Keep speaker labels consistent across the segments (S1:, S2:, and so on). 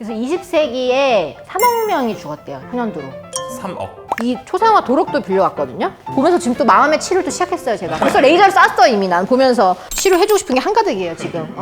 S1: 그래서 20세기에 3억 명이 죽었대요, 천연두로.
S2: 3억.
S1: 이 초상화 도록도 빌려왔거든요. 보면서 지금 또 마음의 치료를 또 시작했어요, 제가. 벌써 레이저를 쐈어, 이미. 난 보면서 치료해주고 싶은 게 한가득이에요, 지금.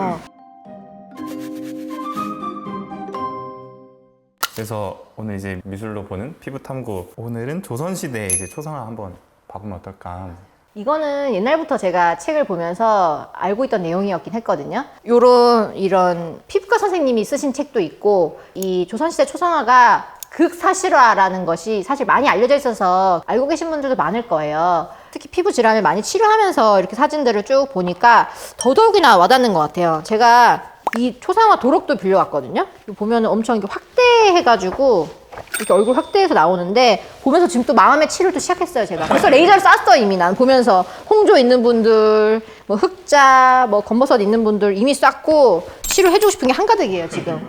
S2: 그래서 오늘 이제 미술로 보는 피부 탐구. 오늘은 조선시대 이제 초상화 한번 봐보면 어떨까.
S1: 이거는 옛날부터 제가 책을 보면서 알고 있던 내용이었긴 했거든요. 이런 피부과 선생님이 쓰신 책도 있고, 이 조선시대 초상화가 극사실화라는 것이 사실 많이 알려져 있어서 알고 계신 분들도 많을 거예요. 특히 피부 질환을 많이 치료하면서 이렇게 사진들을 쭉 보니까 더더욱이나 와닿는 것 같아요. 제가 이 초상화 도록도 빌려왔거든요. 보면 엄청 이렇게 확대해가지고 이렇게 얼굴 확대해서 나오는데, 보면서 지금 또 마음의 치료를 또 시작했어요, 제가. 벌써 레이저를 쐈어, 이미. 난 보면서 홍조 있는 분들, 뭐 흑자, 뭐 검버섯 있는 분들 이미 쐈고 치료해주고 싶은 게 한가득이에요, 지금.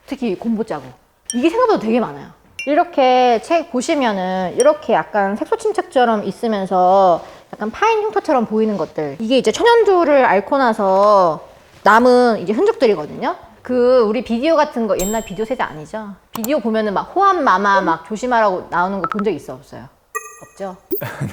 S1: 특히 공보 자국. 이게 생각보다 되게 많아요. 이렇게 책 보시면은 이렇게 약간 색소 침착처럼 있으면서 약간 파인 흉터처럼 보이는 것들, 이게 이제 천연두를 앓고 나서 남은 이제 흔적들이거든요. 우리 비디오 같은 거, 옛날 비디오 세대 아니죠? 비디오 보면은 막 호암 마마 막 조심하라고 나오는 거 본 적 있어, 없어요? 없죠?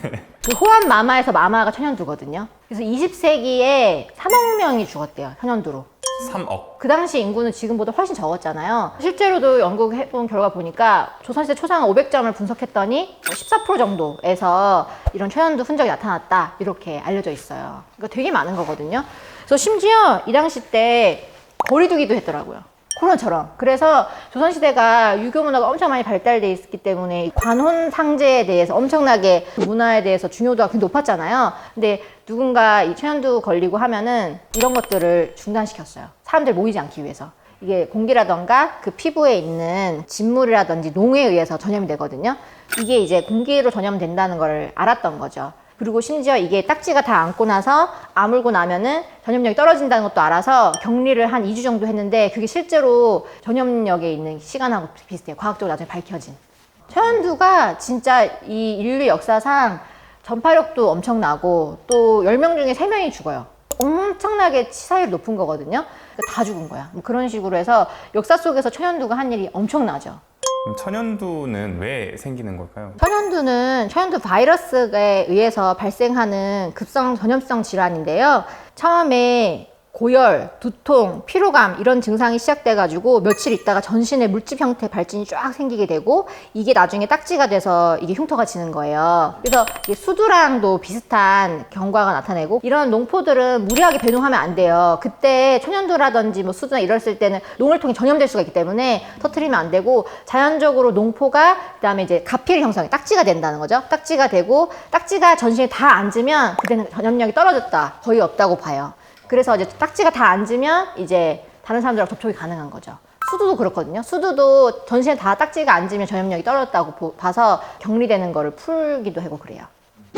S2: 네.
S1: 그 호암 마마에서 마마가 천연두거든요. 그래서 20세기에 3억 명이 죽었대요, 천연두로.
S2: 3억.
S1: 그 당시 인구는 지금보다 훨씬 적었잖아요. 실제로도 연구해본 결과 보니까 조선시대 초상화 500점을 분석했더니 14% 정도에서 이런 천연두 흔적이 나타났다, 이렇게 알려져 있어요. 그러니까 되게 많은 거거든요. 그래서 심지어 이 당시 때 거리두기도 했더라고요, 코로나처럼. 그래서 조선시대가 유교 문화가 엄청 많이 발달돼 있기 때문에 관혼 상제에 대해서 엄청나게 문화에 대해서 중요도가 굉장히 높았잖아요. 근데 누군가 이 천연두 걸리고 하면은 이런 것들을 중단시켰어요, 사람들 모이지 않기 위해서. 이게 공기라던가 그 피부에 있는 진물이라든지 농에 의해서 전염이 되거든요. 이게 이제 공기로 전염된다는 걸 알았던 거죠. 그리고 심지어 이게 딱지가 다 앉고 나서 아물고 나면은 전염력이 떨어진다는 것도 알아서 격리를 한 2주 정도 했는데, 그게 실제로 전염력에 있는 시간하고 비슷해요. 과학적으로 나중에 밝혀진. 천연두가 진짜 이 인류 역사상 전파력도 엄청나고, 또 10명 중에 3명이 죽어요. 엄청나게 치사율이 높은 거거든요. 다 죽은 거야. 뭐 그런 식으로 해서 역사 속에서 천연두가 한 일이 엄청나죠.
S2: 그럼 천연두는 왜 생기는 걸까요?
S1: 천연두는 천연두 바이러스에 의해서 발생하는 급성 전염성 질환인데요. 처음에 고열, 두통, 피로감 이런 증상이 시작돼가지고 며칠 있다가 전신에 물집 형태 발진이 쫙 생기게 되고, 이게 나중에 딱지가 돼서 이게 흉터가 지는 거예요. 그래서 이게 수두랑도 비슷한 경과가 나타내고, 이런 농포들은 무리하게 배농하면 안 돼요. 그때 천연두라든지 뭐 수두나 이랬을 때는 농을 통해 전염될 수가 있기 때문에 터트리면 안 되고, 자연적으로 농포가 그다음에 이제 가피를 형성해 딱지가 된다는 거죠. 딱지가 되고, 딱지가 전신에 다 앉으면 그때는 전염력이 떨어졌다, 거의 없다고 봐요. 그래서 이제 딱지가 다 앉으면 이제 다른 사람들하고 접촉이 가능한 거죠. 수두도 그렇거든요. 수두도 전신에 다 딱지가 앉으면 전염력이 떨어졌다고 봐서 격리되는 거를 풀기도 하고 그래요.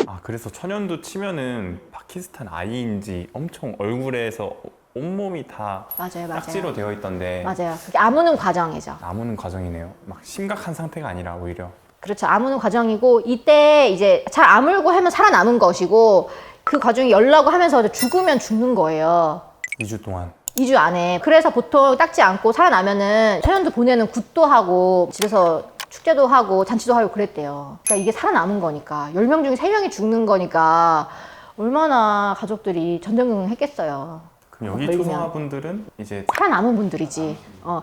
S2: 아, 그래서 천연두 치면은 파키스탄 아이인지 엄청 얼굴에서 온몸이 다
S1: 맞아요.
S2: 딱지로 되어 있던데.
S1: 맞아요. 그게 아무는 과정이죠.
S2: 아무는 과정이네요. 막 심각한 상태가 아니라 오히려.
S1: 그렇죠. 아무는 과정이고, 이때 이제 잘 아물고 하면 살아남은 것이고, 그 과정이 열나고 하면서 죽으면 죽는 거예요.
S2: 2주 동안.
S1: 2주 안에. 그래서 보통 딱지 않고 살아나면은 천연두 보내는 굿도 하고 집에서 축제도 하고 잔치도 하고 그랬대요. 그러니까 이게 살아남은 거니까. 10명 중에 3명이 죽는 거니까 얼마나 가족들이 전전긍긍했겠어요.
S2: 그럼 여기
S1: 걸리면.
S2: 초상화분들은 이제
S1: 살아남은 분들이지.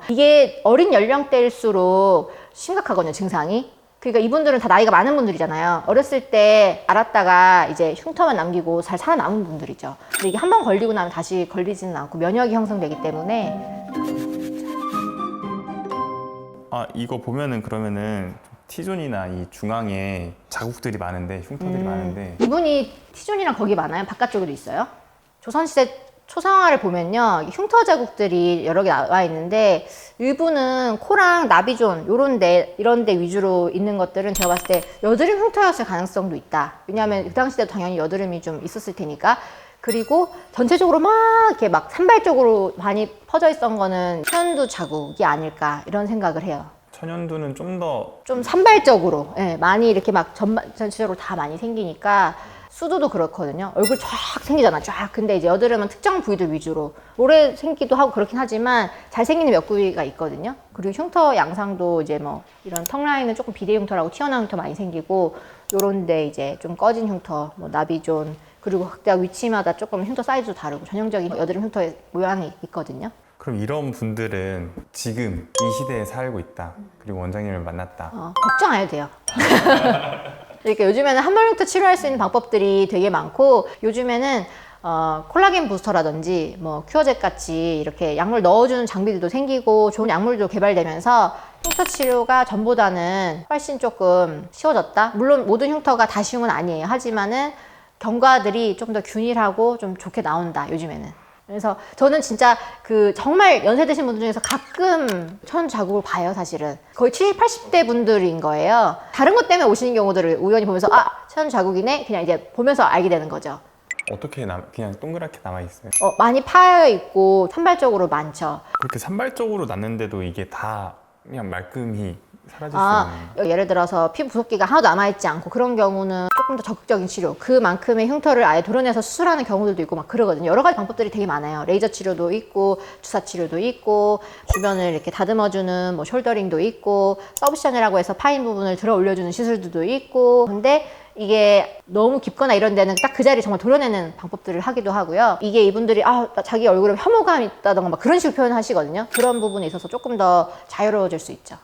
S1: 이게 어린 연령대일수록 심각하거든요, 증상이. 그러니까 이분들은 다 나이가 많은 분들이잖아요. 어렸을 때 알았다가 이제 흉터만 남기고 잘 살아남은 분들이죠. 근데 이게 한번 걸리고 나면 다시 걸리지는 않고 면역이 형성되기 때문에.
S2: 아, 이거 보면은 그러면은 T존이나 이 중앙에 자국들이 많은데, 흉터들이 많은데.
S1: 이분이 T존이랑 거기 많아요? 바깥쪽에도 있어요? 조선시대 초상화를 보면요, 흉터 자국들이 여러 개 나와 있는데, 일부는 코랑 나비존 이런 데 위주로 있는 것들은 제가 봤을 때 여드름 흉터였을 가능성도 있다. 왜냐하면 그 당시 때도 당연히 여드름이 좀 있었을 테니까. 그리고 전체적으로 막 이렇게 막 산발적으로 많이 퍼져 있던 거는 천연두 자국이 아닐까, 이런 생각을 해요.
S2: 천연두는 좀
S1: 산발적으로, 예, 많이 이렇게 막 전체적으로 다 많이 생기니까 수두도 그렇거든요. 얼굴 쫙 생기잖아, 쫙. 근데 이제 여드름은 특정 부위들 위주로 오래 생기도 하고 그렇긴 하지만 잘 생기는 몇 부위가 있거든요. 그리고 흉터 양상도 이제 뭐 이런 턱 라인은 조금 비대 흉터라고 튀어나온 흉터 많이 생기고, 요런데 이제 좀 꺼진 흉터, 뭐 나비존, 그리고 각자 위치마다 조금 흉터 사이즈도 다르고 전형적인 여드름 흉터의 모양이 있거든요.
S2: 그럼 이런 분들은 지금 이 시대에 살고 있다. 그리고 원장님을 만났다.
S1: 걱정 안 해도 돼요. 그러니까 요즘에는 한번 흉터 치료할 수 있는 방법들이 되게 많고, 요즘에는 콜라겐 부스터라든지 뭐 큐어젯 같이 이렇게 약물 넣어주는 장비들도 생기고 좋은 약물도 개발되면서 흉터 치료가 전보다는 훨씬 조금 쉬워졌다. 물론 모든 흉터가 다 쉬운 건 아니에요. 하지만은 경과들이 좀 더 균일하고 좀 좋게 나온다, 요즘에는. 그래서 저는 진짜 그 정말 연세 드신 분들 중에서 가끔 천연 자국을 봐요, 사실은. 거의 70, 80대 분들인 거예요. 다른 것 때문에 오시는 경우들을 우연히 보면서 천연 자국이네? 그냥 이제 보면서 알게 되는 거죠.
S2: 어떻게 그냥 동그랗게 남아있어요?
S1: 많이 파여 있고 산발적으로 많죠.
S2: 그렇게 산발적으로 났는데도 이게 다 그냥 말끔히 사라질 수 있는.
S1: 예를 들어서 피부 부속기가 하나도 남아있지 않고 그런 경우는 조금 더 적극적인 치료, 그만큼의 흉터를 아예 도려내서 수술하는 경우들도 있고 막 그러거든요. 여러 가지 방법들이 되게 많아요. 레이저 치료도 있고 주사 치료도 있고 주변을 이렇게 다듬어주는 뭐 숄더링도 있고 서브션이라고 해서 파인 부분을 들어 올려주는 시술들도 있고. 근데 이게 너무 깊거나 이런 데는 딱 그 자리에 정말 도려내는 방법들을 하기도 하고요. 이게 이분들이 자기 얼굴에 혐오감이 있다던가 막 그런 식으로 표현하시거든요. 그런 부분에 있어서 조금 더 자유로워질 수 있죠.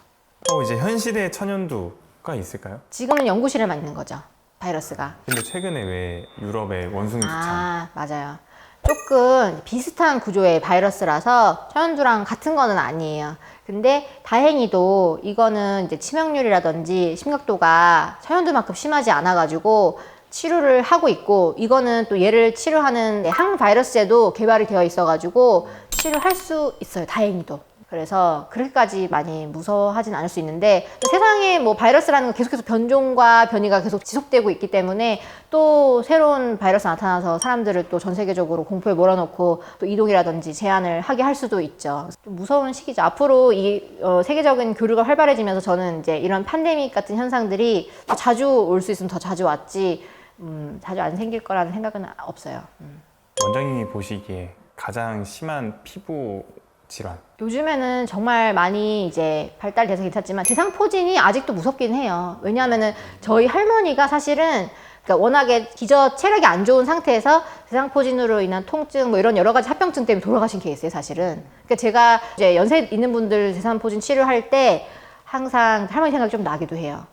S2: 이제 현 시대의 천연두가 있을까요?
S1: 지금은 연구실에만 있는 거죠, 바이러스가.
S2: 근데 최근에 왜 유럽의 원숭이 두창
S1: 맞아요. 조금 비슷한 구조의 바이러스라서 천연두랑 같은 거는 아니에요. 근데 다행히도 이거는 이제 치명률이라든지 심각도가 천연두만큼 심하지 않아가지고 치료를 하고 있고, 이거는 또 얘를 치료하는 항바이러스제도 개발이 되어 있어가지고 치료할 수 있어요, 다행히도. 그래서 그렇게까지 많이 무서워하진 않을 수 있는데, 세상에 뭐 바이러스라는 건 계속해서 변종과 변이가 계속 지속되고 있기 때문에 또 새로운 바이러스 나타나서 사람들을 또 전 세계적으로 공포에 몰아넣고 또 이동이라든지 제한을 하게 할 수도 있죠. 좀 무서운 시기죠. 앞으로 이 세계적인 교류가 활발해지면서 저는 이제 이런 팬데믹 같은 현상들이 더 자주 올 수 있으면 더 자주 왔지, 자주 안 생길 거라는 생각은 없어요.
S2: 원장님이 보시기에 가장 심한 피부 질환.
S1: 요즘에는 정말 많이 이제 발달돼서 괜찮지만 대상포진이 아직도 무섭긴 해요. 왜냐하면은 저희 할머니가 사실은 그러니까 워낙에 기저 체력이 안 좋은 상태에서 대상포진으로 인한 통증 뭐 이런 여러 가지 합병증 때문에 돌아가신 케이스예요, 사실은. 그러니까 제가 이제 연세 있는 분들 대상포진 치료할 때 항상 할머니 생각이 좀 나기도 해요.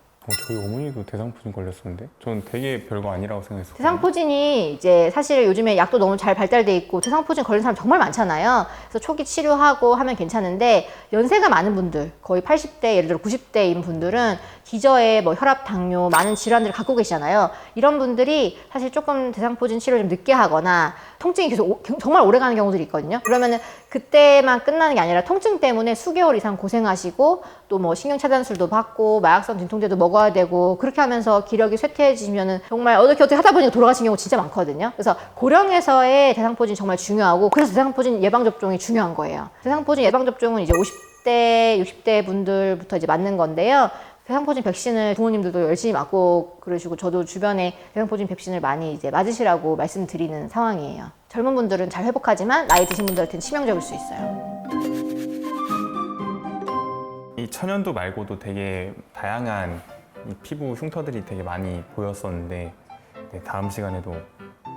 S2: 저희 어머니도 대상포진 걸렸었는데 전 되게 별거 아니라고 생각했어요.
S1: 대상포진이 이제 사실 요즘에 약도 너무 잘 발달돼 있고 대상포진 걸린 사람 정말 많잖아요. 그래서 초기 치료하고 하면 괜찮은데, 연세가 많은 분들, 거의 80대, 예를 들어 90대인 분들은 기저에 뭐 혈압, 당뇨, 많은 질환들을 갖고 계시잖아요. 이런 분들이 사실 조금 대상포진 치료를 좀 늦게 하거나 통증이 계속 정말 오래 가는 경우들이 있거든요. 그러면은 그때만 끝나는 게 아니라 통증 때문에 수개월 이상 고생하시고 또 뭐 신경차단술도 받고 마약성 진통제도 먹어야 되고, 그렇게 하면서 기력이 쇠퇴해지면은 정말 어떻게 하다 보니까 돌아가신 경우 진짜 많거든요. 그래서 고령에서의 대상포진이 정말 중요하고, 그래서 대상포진 예방접종이 중요한 거예요. 대상포진 예방접종은 이제 50대, 60대 분들부터 이제 맞는 건데요. 대상포진 백신을 부모님들도 열심히 맞고 그러시고, 저도 주변에 대상포진 백신을 많이 이제 맞으시라고 말씀드리는 상황이에요. 젊은 분들은 잘 회복하지만 나이 드신 분들한테는 치명적일 수 있어요.
S2: 이 천연두 말고도 되게 다양한 이 피부 흉터들이 되게 많이 보였었는데, 다음 시간에도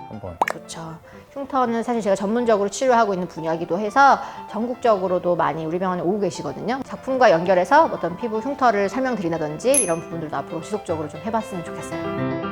S2: 한번.
S1: 그렇죠. 흉터는 사실 제가 전문적으로 치료하고 있는 분야이기도 해서 전국적으로도 많이 우리 병원에 오고 계시거든요. 작품과 연결해서 어떤 피부 흉터를 설명드린다든지 이런 부분들도 앞으로 지속적으로 좀 해봤으면 좋겠어요.